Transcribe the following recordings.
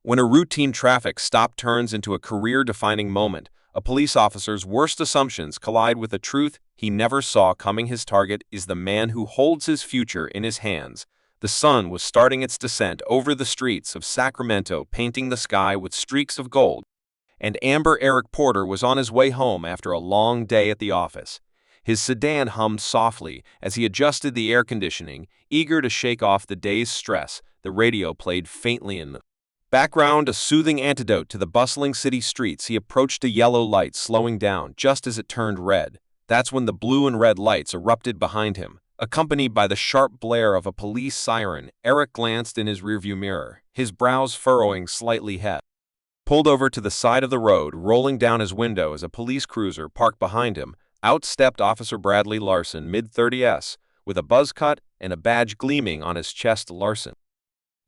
When a routine traffic stop turns into a career-defining moment, a police officer's worst assumptions collide with a truth he never saw coming. His target is the man who holds his future in his hands. The sun was starting its descent over the streets of Sacramento, painting the sky with streaks of gold, and amber. Eric Porter was on his way home after a long day at the office. His sedan hummed softly as he adjusted the air conditioning, eager to shake off the day's stress. The radio played faintly in the background, a soothing antidote to the bustling city streets. He approached a yellow light, slowing down just as it turned red. That's when the blue and red lights erupted behind him, accompanied by the sharp blare of a police siren. Eric glanced in his rearview mirror, his brows furrowing slightly. He pulled over to the side of the road, rolling down his window as a police cruiser parked behind him. Out stepped Officer Bradley Larson, mid-30s, with a buzz cut and a badge gleaming on his chest. Larson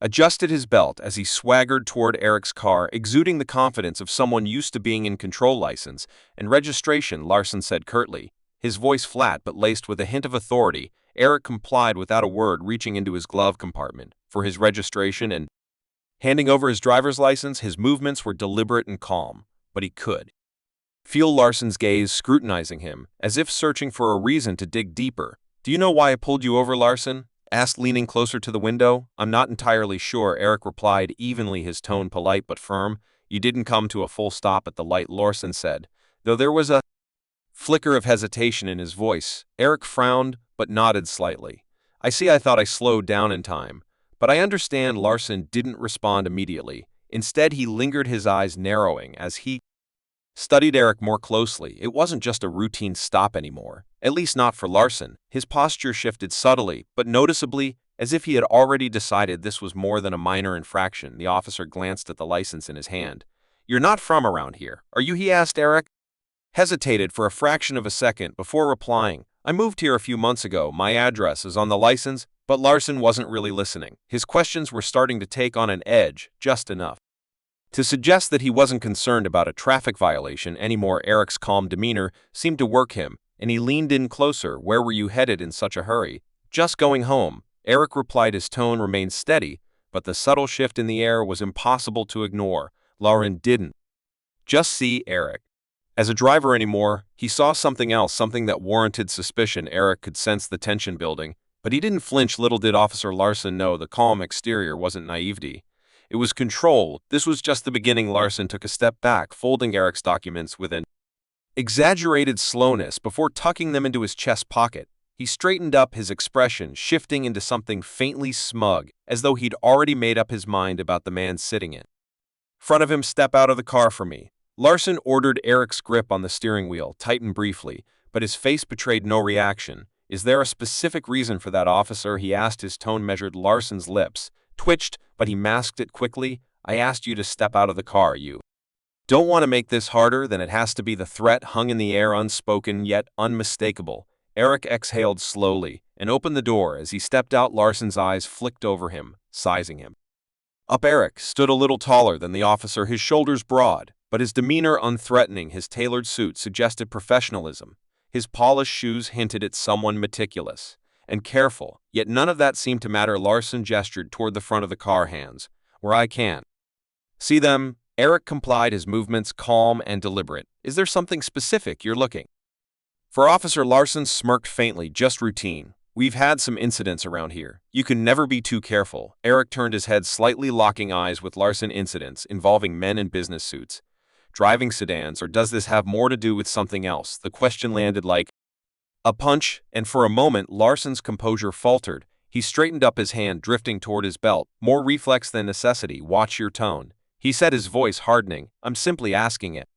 adjusted his belt as he swaggered toward Eric's car, exuding the confidence of someone used to being in control. License and registration, Larson said curtly, his voice flat but laced with a hint of authority. Eric complied without a word, reaching into his glove compartment for his registration and handing over his driver's license. His movements were deliberate and calm, but he could feel Larson's gaze scrutinizing him, as if searching for a reason to dig deeper. "Do you know why I pulled you over?" Larson asked, leaning closer to the window. "I'm not entirely sure," Eric replied, evenly, his tone polite but firm. "You didn't come to a full stop at the light," Larson said, though there was a flicker of hesitation in his voice. Eric frowned, but nodded slightly. "I see. I thought I slowed down in time. But I understand." Larson didn't respond immediately. Instead, he lingered, his eyes narrowing as he studied Eric more closely. It wasn't just a routine stop anymore, at least not for Larson. His posture shifted subtly, but noticeably, as if he had already decided this was more than a minor infraction. The officer glanced at the license in his hand. "You're not from around here, are you?" he asked. Eric hesitated for a fraction of a second before replying, "I moved here a few months ago. My address is on the license." But Larson wasn't really listening. His questions were starting to take on an edge, just enough to suggest that he wasn't concerned about a traffic violation anymore. Eric's calm demeanor seemed to work him, and he leaned in closer. "Where were you headed in such a hurry?" "Just going home," Eric replied. His tone remained steady, but the subtle shift in the air was impossible to ignore. Lauren didn't just see Eric as a driver anymore. He saw something else, something that warranted suspicion. Eric could sense the tension building, but he didn't flinch. Little did Officer Larson know the calm exterior wasn't naivety. It was control. This was just the beginning. Larson took a step back, folding Eric's documents with an exaggerated slowness before tucking them into his chest pocket. He straightened up, his expression shifting into something faintly smug, as though he'd already made up his mind about the man sitting in front of him. "Step out of the car for me," Larson ordered. Eric's grip on the steering wheel tightened briefly, but his face betrayed no reaction. "Is there a specific reason for that, officer?" he asked. His tone measured. Larson's lips twitched, but he masked it quickly. "I asked you to step out of the car. You don't want to make this harder than it has to be." The threat hung in the air, unspoken yet unmistakable. Eric exhaled slowly and opened the door. As he stepped out, Larson's eyes flicked over him, sizing him up. Eric stood a little taller than the officer, his shoulders broad, but his demeanor unthreatening. His tailored suit suggested professionalism. His polished shoes hinted at someone meticulous and careful, yet none of that seemed to matter. Larson gestured toward the front of the car. "Hands where I can't see them." Eric complied, his movements calm and deliberate. "Is there something specific you're looking for?" Officer Larson smirked faintly. "Just routine. We've had some incidents around here. You can never be too careful." Eric turned his head slightly, locking eyes with Larson. "Incidents involving men in business suits, driving sedans, or does this have more to do with something else?" The question landed like a punch, and for a moment Larson's composure faltered. He straightened up, his hand drifting toward his belt, more reflex than necessity. "Watch your tone," he said, his voice hardening. "I'm simply asking it."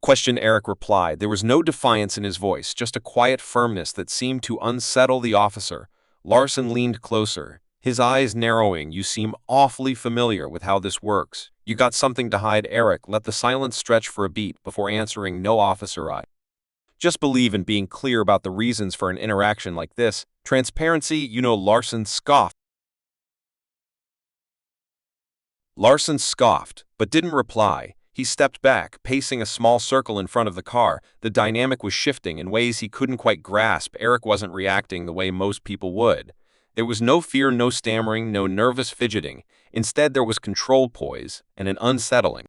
"Question," Eric replied. There was no defiance in his voice, just a quiet firmness that seemed to unsettle the officer. Larson leaned closer, his eyes narrowing. "You seem awfully familiar with how this works. You got something to hide?" Eric let the silence stretch for a beat before answering. "No, officer, I just believe in being clear about the reasons for an interaction like this. Transparency, you know." Larson scoffed, but didn't reply. He stepped back, pacing a small circle in front of the car. The dynamic was shifting in ways he couldn't quite grasp. Eric wasn't reacting the way most people would. There was no fear, no stammering, no nervous fidgeting. Instead, there was controlled poise and an unsettling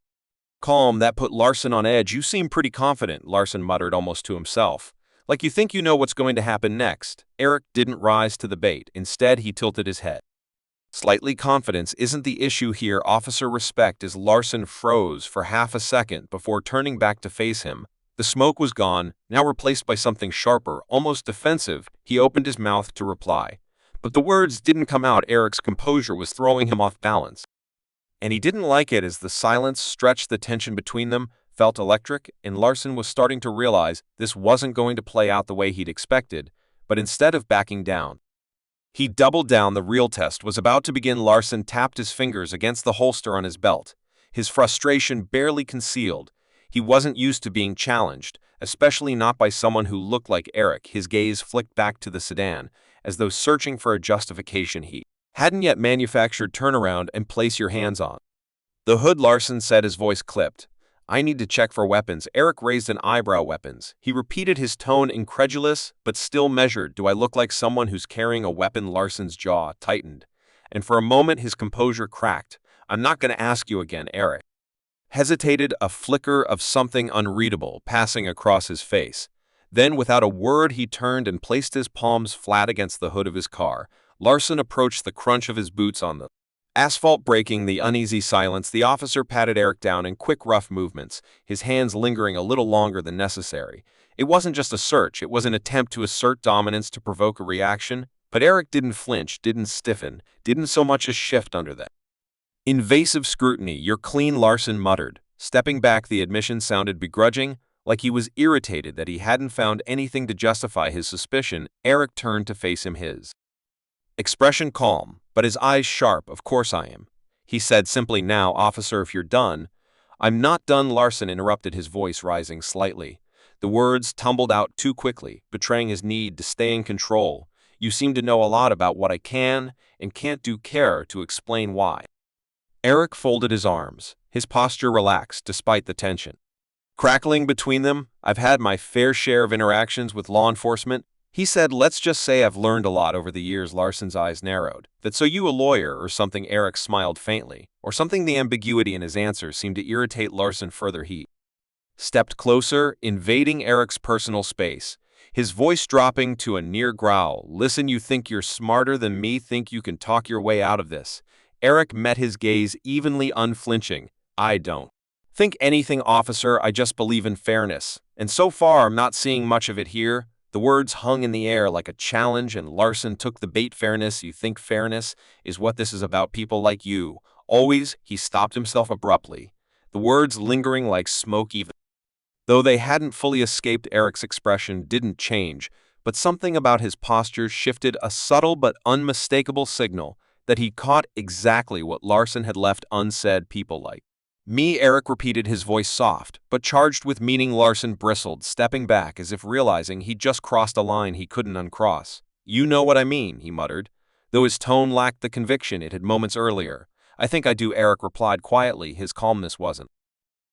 calm that put Larson on edge. "You seem pretty confident," Larson muttered almost to himself. "Like you think you know what's going to happen next." Eric didn't rise to the bait. Instead, he tilted his head. "Slightly confidence isn't the issue here, officer. Respect is." Larson froze for half a second before turning back to face him. The smoke was gone, now replaced by something sharper, almost defensive. He opened his mouth to reply, but the words didn't come out. Eric's composure was throwing him off balance, and he didn't like it. As the silence stretched, the tension between them felt electric, and Larson was starting to realize this wasn't going to play out the way he'd expected. But instead of backing down, he doubled down. The real test was about to begin. Larson tapped his fingers against the holster on his belt, his frustration barely concealed. He wasn't used to being challenged, especially not by someone who looked like Eric. His gaze flicked back to the sedan, as though searching for a justification he hadn't yet manufactured. "Turn around and place your hands on the hood," Larson said, his voice clipped. "I need to check for weapons." Eric raised an eyebrow. "Weapons?" He repeated, his tone incredulous but still measured. "Do I look like someone who's carrying a weapon?" Larson's jaw tightened, and for a moment his composure cracked. "I'm not going to ask you again." Eric hesitated, a flicker of something unreadable passing across his face. Then, without a word, he turned and placed his palms flat against the hood of his car. Larson approached, the crunch of his boots on the asphalt breaking the uneasy silence. The officer patted Eric down in quick, rough movements, his hands lingering a little longer than necessary. It wasn't just a search, it was an attempt to assert dominance, to provoke a reaction. But Eric didn't flinch, didn't stiffen, didn't so much as shift under that invasive scrutiny. "You're clean," Larson muttered. Stepping back, the admission sounded begrudging, like he was irritated that he hadn't found anything to justify his suspicion. Eric turned to face him, his expression calm, but his eyes sharp. "Of course I am," he said simply. "Now, officer, if you're done." "I'm not done," Larson interrupted, his voice rising slightly. The words tumbled out too quickly, betraying his need to stay in control. "You seem to know a lot about what I can and can't do. Care to explain why?" Eric folded his arms, his posture relaxed despite the tension crackling between them. "I've had my fair share of interactions with law enforcement," he said. "Let's just say I've learned a lot over the years." Larson's eyes narrowed. "That so you a lawyer or something?" Eric smiled faintly. Or something? The ambiguity in his answer seemed to irritate Larson further. He stepped closer, invading Eric's personal space, his voice dropping to a near growl. "Listen, you think you're smarter than me? Think you can talk your way out of this?" Eric met his gaze evenly, unflinching. "I don't think anything, officer. I just believe in fairness. And so far, I'm not seeing much of it here." The words hung in the air like a challenge, and Larson took the bait. "Fairness? You think fairness is what this is about? People like you? Always?" He stopped himself abruptly, the words lingering like smoke. Even though they hadn't fully escaped, Eric's expression didn't change, but something about his posture shifted, a subtle but unmistakable signal that he caught exactly what Larson had left unsaid. "People like me?" Eric repeated, his voice soft, but charged with meaning. Larson bristled, stepping back as if realizing he'd just crossed a line he couldn't uncross. "You know what I mean," he muttered, though his tone lacked the conviction it had moments earlier. "I think I do," Eric replied quietly. His calmness wasn't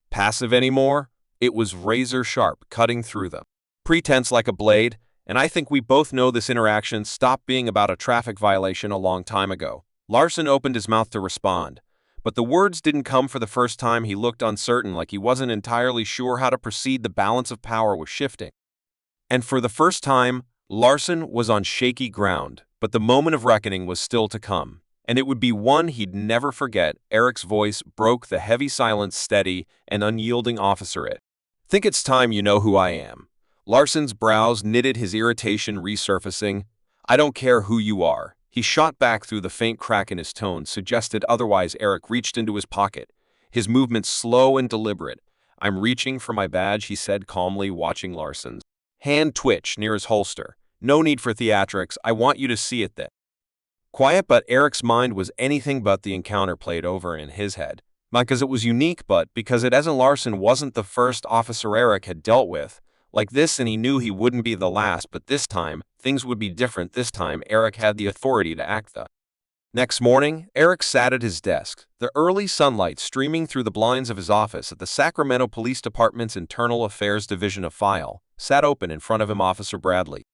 passive anymore. It was razor sharp, cutting through the pretense like a blade. "And I think we both know this interaction stopped being about a traffic violation a long time ago." Larson opened his mouth to respond, but the words didn't come. For the first time, he looked uncertain, like he wasn't entirely sure how to proceed. The balance of power was shifting, and for the first time, Larson was on shaky ground. But the moment of reckoning was still to come, and it would be one he'd never forget. Eric's voice broke the heavy silence, steady and unyielding. "Officer, it think it's time you know who I am." Larson's brows knitted, his irritation resurfacing. "I don't care who you are," he shot back, through the faint crack in his tone suggested otherwise. Eric reached into his pocket, his movements slow and deliberate. "I'm reaching for my badge," he said calmly, watching Larson's hand twitch near his holster. "No need for theatrics. I want you to see it." That quiet, but Eric's mind was anything but. The encounter played over in his head, not because it was unique, but because it as Larson wasn't the first officer Eric had dealt with like this, and he knew he wouldn't be the last. But this time, things would be different. This time, Eric had the authority to act. The next morning, Eric sat at his desk, the early sunlight streaming through the blinds of his office at the Sacramento Police Department's Internal Affairs Division. A file sat open in front of him. Officer Bradley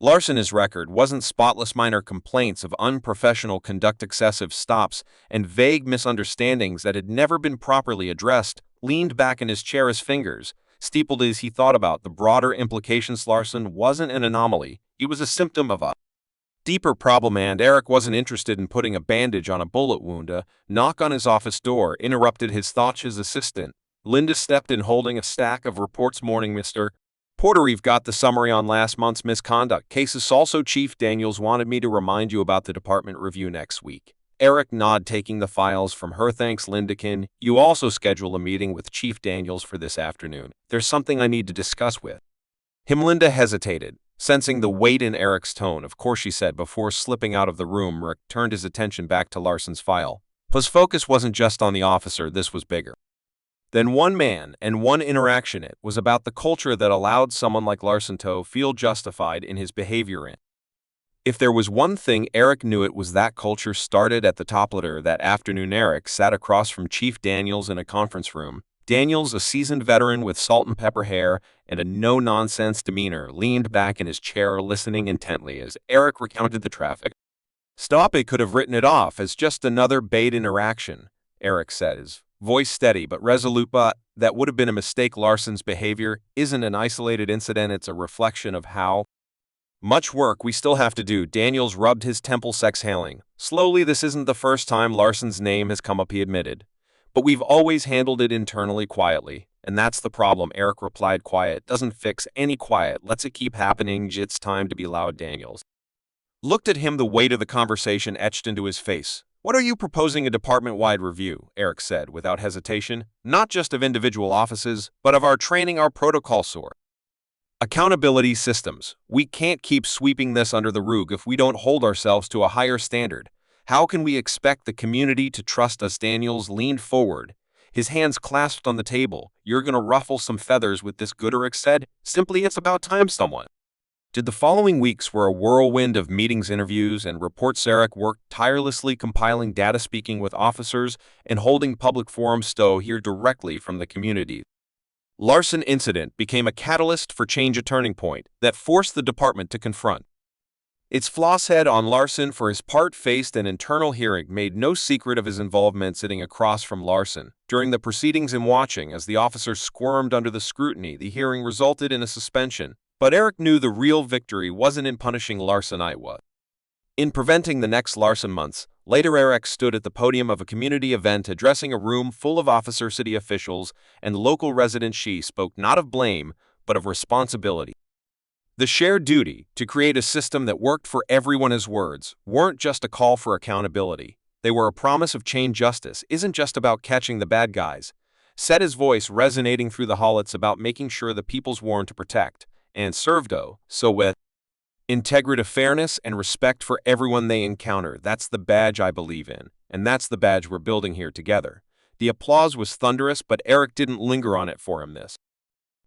Larsen's record wasn't spotless. Minor complaints of unprofessional conduct, excessive stops, and vague misunderstandings that had never been properly addressed leaned back in his chair, his fingers steepled as he thought about the broader implications. Larsen wasn't an anomaly, he was a symptom of a deeper problem, and Eric wasn't interested in putting a bandage on a bullet wound. A knock on his office door interrupted his thoughts. His assistant, Linda, stepped in holding a stack of reports. Morning, Mr. Porter, we've got the summary on last month's misconduct cases. Also, Chief Daniels wanted me to remind you about the department review next week. Eric nodded, taking the files from her. Thanks, Linda. Can you also schedule a meeting with Chief Daniels for this afternoon? There's something I need to discuss with him. Linda hesitated, sensing the weight in Eric's tone. Of course, she said before slipping out of the room. Rick turned his attention back to Larsen's file. His focus wasn't just on the officer, this was bigger than one man and one interaction. It was about the culture that allowed someone like Larsen to feel justified in his behavior. If there was one thing Eric knew, it was that culture started at the top. Later that afternoon, Eric sat across from Chief Daniels in a conference room. Daniels, a seasoned veteran with salt and pepper hair and a no-nonsense demeanor, leaned back in his chair, listening intently as Eric recounted the traffic stop. It could have written it off as just another bad interaction, Eric said, his voice steady but resolute. But that would have been a mistake. Larsen's behavior isn't an isolated incident, it's a reflection of how much work we still have to do. Daniels rubbed his temples, exhaling slowly. This isn't the first time Larsen's name has come up, he admitted. But we've always handled it internally, quietly. And that's the problem, Eric replied. Quiet doesn't fix any quiet. Lets it keep happening. It's time to be loud. Daniels looked at him, the weight of the conversation etched into his face. What are you proposing? A department-wide review, Eric said without hesitation. Not just of individual offices, but of our training, our protocols, or accountability systems. We can't keep sweeping this under the rug if we don't hold ourselves to a higher standard. How can we expect the community to trust us? Daniels leaned forward, his hands clasped on the table. You're gonna ruffle some feathers with this, Eric said. Simply, it's about time someone did. The following weeks were a whirlwind of meetings, interviews, and reports. Eric worked tirelessly compiling data, speaking with officers, and holding public forums to hear directly from the community. Larsen incident became a catalyst for change, a turning point that forced the department to confront its flaws head on. Larsen, for his part, faced an internal hearing, made no secret of his involvement. Sitting across from Larsen during the proceedings and watching as the officers squirmed under the scrutiny, the hearing resulted in a suspension. But Eric knew the real victory wasn't in punishing Larsen, it was in preventing the next Larsen. Months later, Eric stood at the podium of a community event addressing a room full of officers, city officials, and local residents. She spoke not of blame, but of responsibility. The shared duty to create a system that worked for everyone. His words weren't just a call for accountability, they were a promise of change. Justice isn't just about catching the bad guys, said, his voice resonating through the hall. It's about making sure the people's sworn to protect and served so with integrity, fairness, and respect for everyone they encounter. That's the badge I believe in, and that's the badge we're building here together. The applause was thunderous, but Eric didn't linger on it. For him, this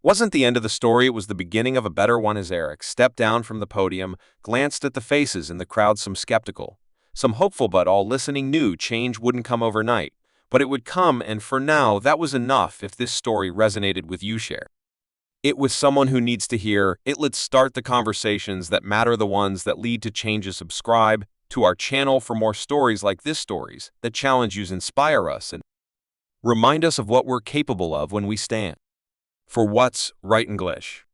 wasn't the end of the story, it was the beginning of a better one. As Eric stepped down from the podium, glanced at the faces in the crowd, some skeptical, some hopeful, but all listening, knew change wouldn't come overnight, but it would come, and for now, that was enough. If this story resonated with you, share it with someone who needs to hear it. Let's start the conversations that matter, the ones that lead to changes. Subscribe to our channel for more stories like this, stories that challenge you, inspire us, and remind us of what we're capable of when we stand for what's right. English.